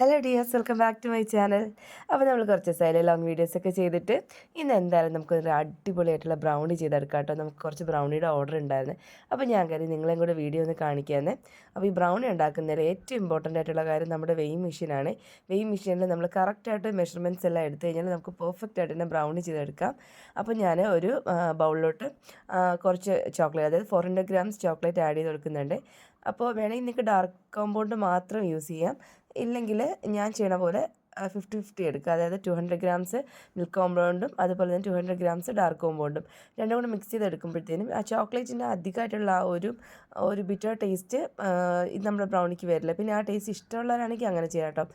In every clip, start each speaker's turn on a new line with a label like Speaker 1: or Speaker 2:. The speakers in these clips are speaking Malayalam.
Speaker 1: Hello dears, welcome back to my channel. അപ്പോൾ നമ്മൾ കുറച്ച് ദിവസമായാലും ലോങ് വീഡിയോസൊക്കെ ചെയ്തിട്ട് ഇന്ന് എന്തായാലും നമുക്കൊരു അടിപൊളിയായിട്ടുള്ള ബ്രൗണി ചെയ്തെടുക്കാം കേട്ടോ. നമുക്ക് കുറച്ച് ബ്രൗണിയുടെ ഓർഡർ ഉണ്ടായിരുന്നു. അപ്പോൾ ഞാൻ കരുതി നിങ്ങളെയും കൂടെ വീഡിയോ ഒന്ന് കാണിക്കാമെന്ന്. അപ്പോൾ ഈ ബ്രൗണി ഉണ്ടാക്കുന്നതിൽ ഏറ്റവും ഇമ്പോർട്ടൻ്റ് ആയിട്ടുള്ള കാര്യം നമ്മുടെ വെയിങ് മെഷീനാണ്. വെയിങ് മെഷീനിൽ നമ്മൾ കറക്റ്റായിട്ട് മെഷർമെൻറ്റ്സ് എല്ലാം എടുത്തു കഴിഞ്ഞാൽ നമുക്ക് പെർഫെക്റ്റ് ആയിട്ട് തന്നെ ബ്രൗണി ചെയ്തെടുക്കാം. അപ്പോൾ ഞാൻ ഒരു ബൗളിലോട്ട് കുറച്ച് ചോക്ലേറ്റ്, അതായത് 400 ഗ്രാംസ് ചോക്ലേറ്റ് ആഡ് ചെയ്ത് കൊടുക്കുന്നുണ്ട്. അപ്പോൾ വേണമെങ്കിൽ നിങ്ങൾക്ക് ഡാർക്ക് കോമ്പൗണ്ട് മാത്രം യൂസ് ചെയ്യാം. ഇല്ലെങ്കിൽ ഞാൻ ചെയ്യണ പോലെ 50-50 എടുക്കുക. അതായത് 200 ഗ്രാംസ് മിൽക്ക് കോമ്പൗണ്ടും അതുപോലെ തന്നെ 200 ഗ്രാംസ് ഡാർക്ക് കോമ്പൗണ്ടും രണ്ടും കൂടെ മിക്സ് ചെയ്തെടുക്കുമ്പോഴത്തേനും ആ ചോക്ലേറ്റിൻ്റെ അധികമായിട്ടുള്ള ആ ഒരു ബിറ്റർ ടേസ്റ്റ് ഇത് നമ്മുടെ ബ്രൗണിക്ക് വരില്ല. പിന്നെ ആ ടേസ്റ്റ് ഇഷ്ടമുള്ളവരാണെങ്കിൽ അങ്ങനെ ചെയ്യാം കേട്ടോ.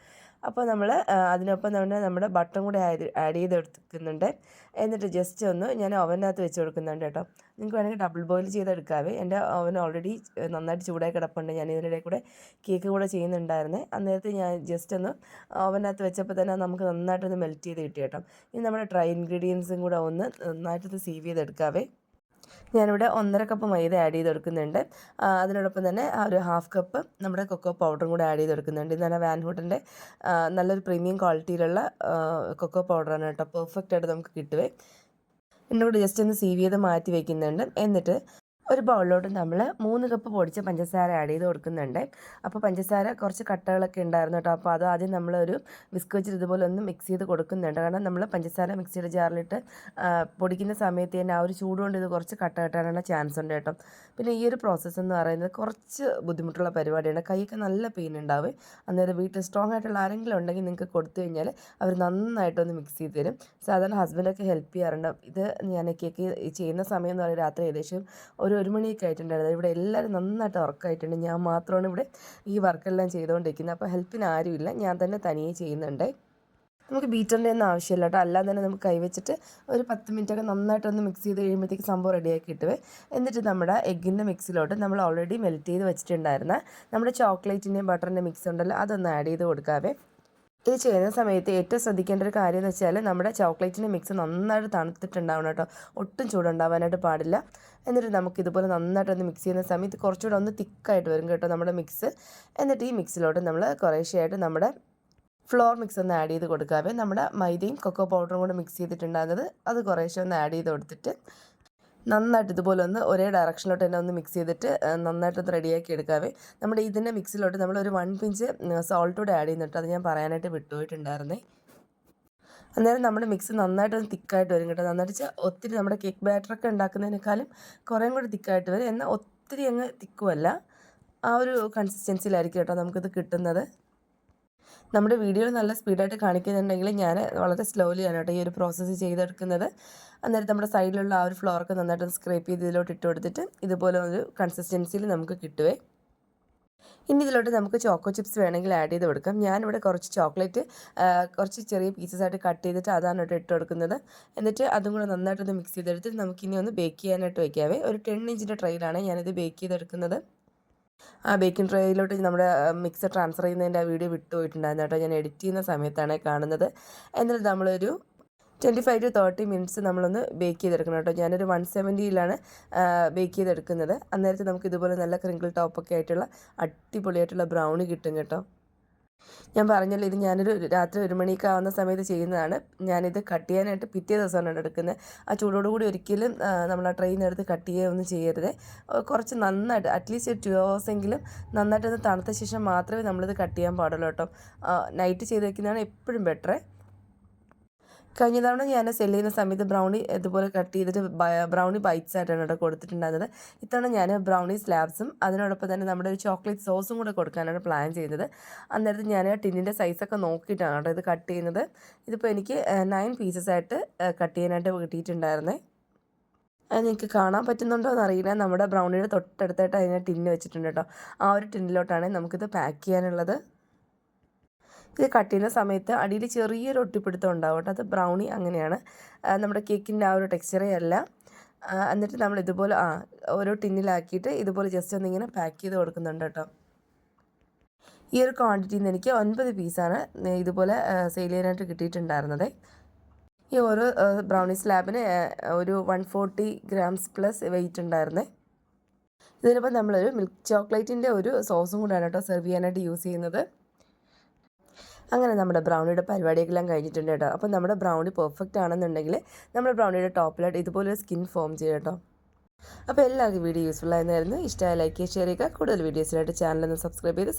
Speaker 1: അപ്പോൾ നമ്മൾ അതിനൊപ്പം തന്നെ നമ്മുടെ ബട്ടറും കൂടെ ആഡ് ചെയ്തെടുക്കുന്നുണ്ട്. എന്നിട്ട് ജസ്റ്റ് ഒന്ന് ഞാൻ ഓവനകത്ത് വെച്ച് കൊടുക്കുന്നുണ്ട് കേട്ടോ. നിങ്ങൾക്ക് വേണമെങ്കിൽ ഡബിൾ ബോയിൽ ചെയ്തെടുക്കാവേ. എൻ്റെ ഓവൻ ഓൾറെഡി നന്നായിട്ട് ചൂടായി കിടപ്പുണ്ട്. ഞാൻ ഇതിനിടയിൽ കൂടെ കേക്ക് കൂടെ ചെയ്യുന്നുണ്ടായിരുന്നേ. അന്നേരത്ത് ഞാൻ ജസ്റ്റ് ഒന്ന് ഓവനകത്ത് വെച്ചപ്പോൾ തന്നെ നമുക്ക് നന്നായിട്ടൊന്ന് മെൽറ്റ് ചെയ്ത് കിട്ടി കേട്ടോ. ഇനി നമ്മുടെ ഡ്രൈ ഇൻഗ്രീഡിയൻസും കൂടെ ഒന്ന് നന്നായിട്ടൊന്ന് സീവ് ചെയ്തെടുക്കാവേ. ഞാനിവിടെ 1.5 കപ്പ് മൈദ ആഡ് ചെയ്ത് കൊടുക്കുന്നുണ്ട്. അതിനോടൊപ്പം തന്നെ ഒരു 1/2 കപ്പ് നമ്മുടെ കൊക്കോ പൗഡറും കൂടെ ആഡ് ചെയ്ത് കൊടുക്കുന്നുണ്ട്. ഇത് തന്നെ വാൻഹൂട്ടിൻ്റെ നല്ലൊരു പ്രീമിയം ക്വാളിറ്റിയിലുള്ള കൊക്കോ പൗഡറാണ് കേട്ടോ. പെർഫെക്റ്റ് ആയിട്ട് നമുക്ക് കിട്ടുവേ. ഇതിൻ്റെ കൂടെ ജസ്റ്റ് ഒന്ന് സീവ് ചെയ്ത് മാറ്റി വയ്ക്കുന്നുണ്ട്. എന്നിട്ട് ഒരു ബൗളിലോട്ട് നമ്മൾ 3 കപ്പ് പൊടിച്ച പഞ്ചസാര ആഡ് ചെയ്ത് കൊടുക്കുന്നുണ്ട്. അപ്പോൾ പഞ്ചസാര കുറച്ച് കട്ടകളൊക്കെ ഉണ്ടായിരുന്നു കേട്ടോ. അപ്പോൾ അത് ആദ്യം നമ്മളൊരു വിസ്ക് വെച്ചിട്ട് ഇതുപോലെ ഒന്ന് മിക്സ് ചെയ്ത് കൊടുക്കുന്നുണ്ട്. കാരണം നമ്മൾ പഞ്ചസാര മിക്സിയുടെ ജാറിലിട്ട് പൊടിക്കുന്ന സമയത്ത് തന്നെ ആ ഒരു ചൂടുകൊണ്ട് ഇത് കുറച്ച് കട്ട കെട്ടാനുള്ള ചാൻസ് ഉണ്ട് കേട്ടോ. പിന്നെ ഈ ഒരു പ്രോസസ്സ് എന്ന് പറയുന്നത് കുറച്ച് ബുദ്ധിമുട്ടുള്ള പരിപാടിയാണ്. കൈയൊക്കെ നല്ല പെയിൻ ഉണ്ടാവും. അന്നേരം വീട്ടിൽ സ്ട്രോങ് ആയിട്ടുള്ള ആരെങ്കിലും ഉണ്ടെങ്കിൽ നിങ്ങൾക്ക് കൊടുത്തു കഴിഞ്ഞാൽ അവർ നന്നായിട്ടൊന്ന് മിക്സ് ചെയ്ത് തരും. സാധാരണ ഹസ്ബൻഡൊക്കെ ഹെൽപ്പ് ചെയ്യാറുണ്ട്. ഇത് ഞാൻ കേക്ക് ചെയ്യുന്ന സമയം എന്ന് പറയുന്നത് രാത്രി ഏകദേശം ഒരു മണിയൊക്കെ ആയിട്ടുണ്ടായിരുന്നു. ഇവിടെ എല്ലാവരും നന്നായിട്ട് ഉറക്കമായിട്ടുണ്ട്. ഞാൻ മാത്രമാണ് ഇവിടെ ഈ വർക്കെല്ലാം ചെയ്തുകൊണ്ടിരിക്കുന്നത്. അപ്പോൾ ഹെൽപ്പിന് ആരുമില്ല, ഞാൻ തന്നെ തനിയെ ചെയ്യുന്നുണ്ട്. നമുക്ക് ബീറ്ററിൻ്റെ ഒന്നും ആവശ്യമില്ല കേട്ടോ. അല്ലാതെ തന്നെ നമുക്ക് കൈവച്ചിട്ട് ഒരു 10 മിനിറ്റൊക്കെ നന്നായിട്ടൊന്ന് മിക്സ് ചെയ്ത് കഴിയുമ്പോഴത്തേക്ക് സംഭവം റെഡിയാക്കി കിട്ടുവേ. എന്നിട്ട് നമ്മുടെ എഗ്ഗിൻ്റെ മിക്സിലോട്ട് നമ്മൾ ഓൾറെഡി മെൽറ്റ് ചെയ്ത് വെച്ചിട്ടുണ്ടായിരുന്ന നമ്മുടെ ചോക്ലേറ്റിൻ്റെയും ബട്ടറിൻ്റെ മിക്സ് ഉണ്ടല്ലോ, അതൊന്ന് ആഡ് ചെയ്ത് കൊടുക്കാവേ. ഇത് ചെയ്യുന്ന സമയത്ത് ഏറ്റവും ശ്രദ്ധിക്കേണ്ട ഒരു കാര്യം എന്ന് വെച്ചാൽ നമ്മുടെ ചോക്ലേറ്റിൻ്റെ മിക്സ് നന്നായിട്ട് തണുത്തിട്ടുണ്ടാവണം കേട്ടോ. ഒട്ടും ചൂടുണ്ടാവാനായിട്ട് പാടില്ല. എന്നിട്ട് നമുക്കിതുപോലെ നന്നായിട്ടൊന്ന് മിക്സ് ചെയ്യുന്ന സമയത്ത് കുറച്ചുകൂടെ ഒന്ന് തിക്കായിട്ട് വരും കേട്ടോ നമ്മുടെ മിക്സ്. എന്നിട്ട് ഈ മിക്സിലോട്ട് നമ്മൾ കുറേശ്ശെയായിട്ട് നമ്മുടെ ഫ്ലോർ മിക്സ് ഒന്ന് ആഡ് ചെയ്ത് കൊടുക്കാവേ. നമ്മുടെ മൈദയും കൊക്കോ പൗഡറും കൂടെ മിക്സ് ചെയ്തിട്ടുണ്ടാകുന്നത് അത് കുറേശ്ശെ ഒന്ന് ആഡ് ചെയ്ത് കൊടുത്തിട്ട് നന്നായിട്ട് ഇതുപോലെ ഒന്ന് ഒരേ ഡയറക്ഷനിലോട്ട് തന്നെ ഒന്ന് മിക്സ് ചെയ്തിട്ട് നന്നായിട്ടൊന്ന് റെഡിയാക്കി എടുക്കാവേ. നമ്മുടെ ഇതിൻ്റെ മിക്സിലോട്ട് നമ്മളൊരു 1 പിഞ്ച് സോൾട്ട് കൂടെ ആഡ് ചെയ്യുന്നുണ്ട്. അത് ഞാൻ പറയാനായിട്ട് വിട്ടുപോയിട്ടുണ്ടായിരുന്നേ. അന്നേരം നമ്മുടെ മിക്സ് നന്നായിട്ടൊന്ന് തിക്കായിട്ട് വരും കേട്ടോ. നന്നായിട്ട് ഒത്തിരി നമ്മുടെ കേക്ക് ബാറ്ററൊക്കെ ഉണ്ടാക്കുന്നതിനേക്കാളും കുറേയും കൂടി തിക്കായിട്ട് വരും. എന്നാൽ ഒത്തിരി അങ്ങ് തിക്കുമല്ല, ആ ഒരു കൺസിസ്റ്റൻസിയിലായിരിക്കും കേട്ടോ നമുക്കിത് കിട്ടുന്നത്. നമ്മുടെ വീഡിയോയിൽ നല്ല സ്പീഡായിട്ട് കാണിക്കുന്നുണ്ടെങ്കിൽ ഞാൻ വളരെ സ്ലോലിയാണ് കേട്ടോ ഈ ഒരു പ്രോസസ്സ് ചെയ്തെടുക്കുന്നത്. അന്നേരം നമ്മുടെ സൈഡിലുള്ള ആ ഒരു ഫ്ലോറൊക്കെ നന്നായിട്ട് സ്ക്രേപ്പ് ചെയ്ത് ഇതിലോട്ട് ഇട്ട് കൊടുത്തിട്ട് ഇതുപോലെ ഒരു കൺസിസ്റ്റൻസിയിൽ നമുക്ക് കിട്ടുവേ. ഇനി ഇതിലോട്ട് നമുക്ക് ചോക്കോ ചിപ്സ് വേണമെങ്കിൽ ആഡ് ചെയ്ത് കൊടുക്കാം. ഞാനിവിടെ കുറച്ച് ചോക്ലേറ്റ് കുറച്ച് ചെറിയ പീസസ് ആയിട്ട് കട്ട് ചെയ്തിട്ട് അതാണ് ഇവിടെ ഇട്ട് കൊടുക്കുന്നത്. എന്നിട്ട് അതും കൂടെ നന്നായിട്ടൊന്ന് മിക്സ് ചെയ്തെടുത്ത് നമുക്കിനി ഒന്ന് ബേക്ക് ചെയ്യാനായിട്ട് വയ്ക്കാവേ. ഒരു 10 ഇഞ്ചിൻ്റെ ട്രെയിലാണ് ഞാനിത് ബേക്ക് ചെയ്തെടുക്കുന്നത്. ആ ബേക്കിംഗ് ട്രേയിലോട്ട് നമ്മുടെ മിക്സ് ട്രാൻസ്ഫർ ചെയ്യുന്നതിൻ്റെ ആ വീഡിയോ വിട്ടുപോയിട്ടുണ്ടായിരുന്നു കേട്ടോ. ഞാൻ എഡിറ്റ് ചെയ്യുന്ന സമയത്താണ് കാണുന്നത്. എന്നിട്ട് നമ്മളൊരു 25 to 30 മിനിറ്റ്സ് നമ്മളൊന്ന് ബേക്ക് ചെയ്തെടുക്കണം കേട്ടോ. ഞാനൊരു 170-ലാണ് ബേക്ക് ചെയ്തെടുക്കുന്നത്. അന്നേരത്ത് നമുക്ക് ഇതുപോലെ നല്ല ക്രിങ്കിൾ ടോപ്പൊക്കെ ആയിട്ടുള്ള അടിപൊളിയായിട്ടുള്ള ബ്രൗണി കിട്ടും കേട്ടോ. ഞാൻ പറഞ്ഞല്ലോ, ഇത് ഞാനൊരു രാത്രി 1 മണിയൊക്കെ ആവുന്ന സമയത്ത് ചെയ്യുന്നതാണ്. ഞാനിത് കട്ട് ചെയ്യാനായിട്ട് പിറ്റേ ദിവസമാണ് എടുക്കുന്നത്. ആ ചൂടോടുകൂടി ഒരിക്കലും നമ്മൾ ആ ട്രെയിൻ എടുത്ത് കട്ട് ചെയ്യുകയൊന്നും ചെയ്യരുത്. കുറച്ച് നന്നായിട്ട് അറ്റ്ലീസ്റ്റ് 2 hours എങ്കിലും നന്നായിട്ടൊന്ന് തണുത്ത ശേഷം മാത്രമേ നമ്മളിത് കട്ട് ചെയ്യാൻ പാടുള്ളൂ കേട്ടോ. നൈറ്റ് ചെയ്ത് വയ്ക്കുന്നതാണ് എപ്പോഴും ബെറ്റർ. കഴിഞ്ഞ തവണ ഞാൻ സെല് ചെയ്യുന്ന സമയത്ത് ബ്രൗണി ഇതുപോലെ കട്ട് ചെയ്തിട്ട് ബ്രൗണി ബൈറ്റ്സ് ആയിട്ടാണ് കേട്ടോ കൊടുത്തിട്ടുണ്ടായിരുന്നത്. ഇത്തവണ ഞാൻ ബ്രൗണി സ്ലാബ്സും അതിനോടൊപ്പം തന്നെ നമ്മുടെ ഒരു ചോക്ലേറ്റ് സോസും കൂടെ കൊടുക്കാനാണ് പ്ലാൻ ചെയ്തത്. അന്നേരത്ത് ഞാൻ ടിന്നിൻ്റെ സൈസൊക്കെ നോക്കിയിട്ടാണ് കേട്ടോ ഇത് കട്ട് ചെയ്യുന്നത്. ഇതിപ്പോൾ എനിക്ക് 9 പീസസ് ആയിട്ട് കട്ട് ചെയ്യാനായിട്ട് കിട്ടിയിട്ടുണ്ടായിരുന്നേ. അത് നിങ്ങൾക്ക് കാണാൻ പറ്റുന്നുണ്ടോ എന്നറിയില്ല. നമ്മുടെ ബ്രൗണിയുടെ തൊട്ടടുത്തായിട്ട് അതിനെ ടിന്ന് വെച്ചിട്ടുണ്ട് കേട്ടോ. ആ ഒരു ടിന്നിലോട്ടാണ് നമുക്കിത് പാക്ക് ചെയ്യാനുള്ളത്. ഇത് കട്ട് ചെയ്യുന്ന സമയത്ത് അടിയിൽ ചെറിയൊരു ഒട്ടിപ്പിടുത്തം ഉണ്ടാവും കേട്ടോ. അത് ബ്രൗണി അങ്ങനെയാണ്, നമ്മുടെ കേക്കിൻ്റെ ആ ഒരു ടെക്സ്ചറേ അല്ല. എന്നിട്ട് നമ്മൾ ഇതുപോലെ ഓരോ ടിന്നിലാക്കിയിട്ട് ഇതുപോലെ ജസ്റ്റ് ഒന്നിങ്ങനെ പാക്ക് ചെയ്ത് കൊടുക്കുന്നുണ്ട് കേട്ടോ. ഈ ഒരു ക്വാണ്ടിറ്റിയിൽ നിന്ന് എനിക്ക് 9 പീസാണ് ഇതുപോലെ സെയിൽ ചെയ്യാനായിട്ട് കിട്ടിയിട്ടുണ്ടായിരുന്നത്. ഈ ഓരോ ബ്രൗണി സ്ലാബിന് ഒരു 140 ഗ്രാംസ് പ്ലസ് വെയിറ്റ് ഉണ്ടായിരുന്നേ. ഇതിനിപ്പോൾ നമ്മളൊരു മിൽക്ക് ചോക്ലേറ്റിൻ്റെ ഒരു സോസും കൂടെയാണ് കേട്ടോ സെർവ് ചെയ്യാനായിട്ട് യൂസ് ചെയ്യുന്നത്. അങ്ങനെ നമ്മുടെ ബ്രൗണിയുടെ പരിപാടിയെല്ലാം കഴിഞ്ഞിട്ടുണ്ട് കേട്ടോ. അപ്പോൾ നമ്മുടെ ബ്രൗണി പെർഫെക്റ്റ് ആണെന്നുണ്ടെങ്കിൽ നമ്മുടെ ബ്രൗണിയുടെ ടോപ്പിലായിട്ട് ഇതുപോലെ സ്കിൻ ഫോം ചെയ്യും കേട്ടോ. അപ്പോൾ എല്ലാവർക്കും വീഡിയോ യൂസ്ഫുൾ ആയിരുന്നായിരുന്നു. ഇഷ്ടമായ ലൈക്ക് ചെയ്യുക, ഷെയർ ചെയ്യുക. കൂടുതൽ വീഡിയോസിനായിട്ട് ചാനലൊന്ന് സബ്സ്ക്രൈബ് ചെയ്ത്